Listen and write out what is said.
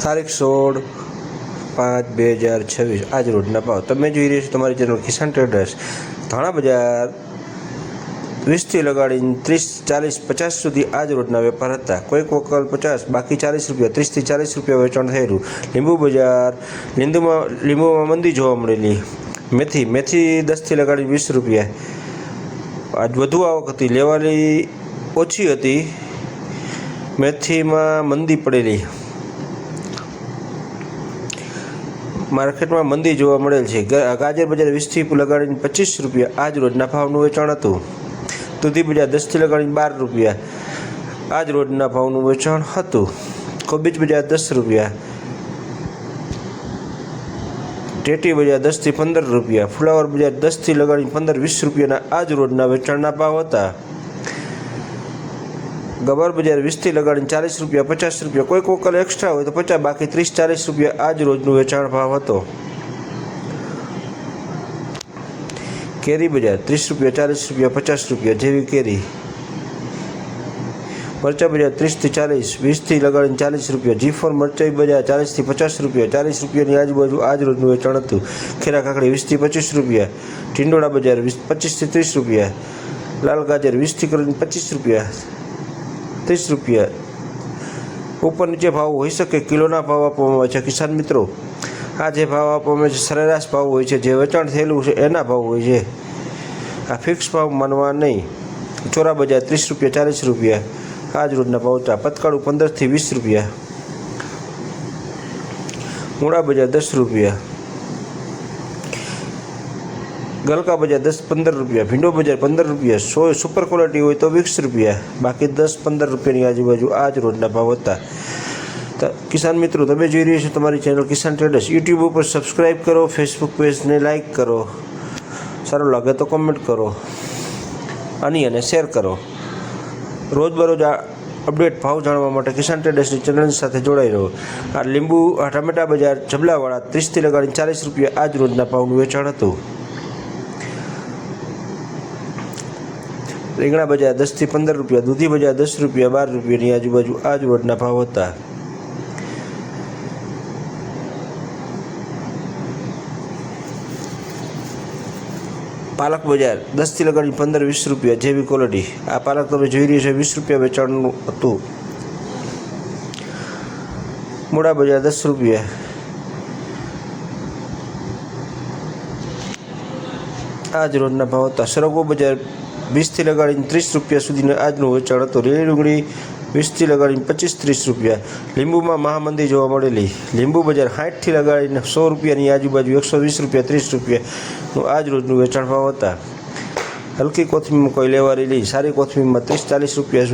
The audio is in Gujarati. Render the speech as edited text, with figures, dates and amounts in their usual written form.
તારીખ 16/5/2026 આજ રોજના ભાવ તમે જોઈ રહ્યા છો તમારી ચેનલ કિસાન ટ્રેડર્સ। ધાણા બજાર 20થી લગાડીને 30, 40, 50 સુધી આજ રોજના વેપાર હતા। કોઈક વકલ 50, બાકી 40 રૂપિયા, 30થી 40 રૂપિયા વેચાણ થયેલું। લીંબુ બજાર લીંબુમાં મંદી જોવા મળેલી। મેથી 10થી લગાડીને 20 રૂપિયા। આજ વધુ આવક હતી, લેવાલી ઓછી હતી, મેથીમાં મંદી પડેલી। માર્કેટમાં મંદી જોવા મળેલ છે। ગાજર બજાર 20થી લગાડીને 25 રૂપિયા આજ રોજના ભાવનું વેચાણ હતું। દૂધી બજાર 10થી લગાડીને 12 રૂપિયા આજ રોજના ભાવનું વેચાણ હતું। કોબીજ બજાર 10 રૂપિયા। ટેટી બજાર 10થી 15 રૂપિયા। ફુલાવર બજાર 10થી લગાડીને 15-20 રૂપિયાના આજ રોજના વેચાણના ભાવ હતા। ગવાર બજાર 20થી લગાડીને 40 રૂપિયા, 50 રૂપિયા, કોઈક વકલ એક્સ્ટ્રા હોય તો 50, બાકી 30-40 રૂપિયા આજ રોજનું વેચાણ ભાવ હતો। કેરી બજાર 30 રૂપિયા, 40 રૂપિયા, 50 રૂપિયા જેવી કેરી। મરચાં બજાર 30થી 40, 20થી લગાડીને 40 રૂપિયા। G4 મરચાઈ બજાર 40થી 50 રૂપિયા, 40 રૂપિયાની આજુબાજુ આજ રોજનું વેચાણ હતું। ખેરા કાકડી 20થી 25 રૂપિયા। ટીંડોળા બજાર 25થી 30 રૂપિયા। લાલ ગાજર 20થી કરીને 25 રૂપિયા, 30 રૂપિયા ઉપર નીચે ભાવ હોઈ શકે। કિલોના ભાવ આપવામાં આવે છે। કિસાન મિત્રો, આ જે ભાવ આપવામાં આવે છે સરેરાશ ભાવ હોય છે, જે વેચાણ થયેલું છે એના ભાવ હોય છે, આ ફિક્સ ભાવ માનવા નહીં। ચોરા બજાર 30 રૂપિયા, 40 રૂપિયા આજ રોજના ભાવ હતા। પતકાળું 15થી 20 રૂપિયા। મૂળા બજાર 10 રૂપિયા। ગલકા બજાર 10-15 રૂપિયા। ભીંડો બજાર 15 રૂપિયા। સુપર ક્વોલિટી હોય તો 20 રૂપિયા, બાકી 10-15 રૂપિયાની આજુબાજુ આજ રોજના ભાવ હતા। કિસાન મિત્રો, તમે જોઈ રહ્યા છો તમારી ચેનલ કિસાન ટ્રેડર્સ। યુટ્યુબ ઉપર સબસ્ક્રાઈબ કરો, ફેસબુક પેજને લાઈક કરો, સારું લાગે તો કોમેન્ટ કરો અને શેર કરો। રોજબરોજ આ અપડેટ ભાવ જાણવા માટે કિસાન ટ્રેડર્સની ચેનલ સાથે જોડાઈ રહો। આ ટમેટા બજાર જબલાવાળા 30થી લગાડીને 40 રૂપિયા આજ રોજના ભાવનું વેચાણ હતું। રીંગણા બજાર 10થી 15 રૂપિયા। દૂધી બજાર 10 રૂપિયા, 12 રૂપિયાની આજુબાજુ આજ રોજના ભાવ હતા। પાલક બજાર 10થી લગાડીને 15-20 રૂપિયા જેવી ક્વોલિટી। આ પાલક તમે જોઈ રહ્યા છો 20 રૂપિયા વેચાણનું હતું। મૂળા બજાર 10 રૂપિયા। આજ રોજના ભાવ હતા। સરગવો બજાર 20થી લગાડીને 30 રૂપિયા સુધીનું આજનું વેચાણ હતું। લીલી ડુંગળી 20થી લગાડીને 25-30 રૂપિયા। લીંબુમાં મહામંદી જોવા મળેલી। લીંબુ બજાર 60થી લગાડીને 100 રૂપિયાની આજુબાજુ, 120 રૂપિયા, 30 રૂપિયાનું આજ રોજનું વેચાણ ભાવ હતા। હલકી કોથમીરમાં કોઈ લેવાની નહીં, સારી કોથમીરમાં 30-40 રૂપિયા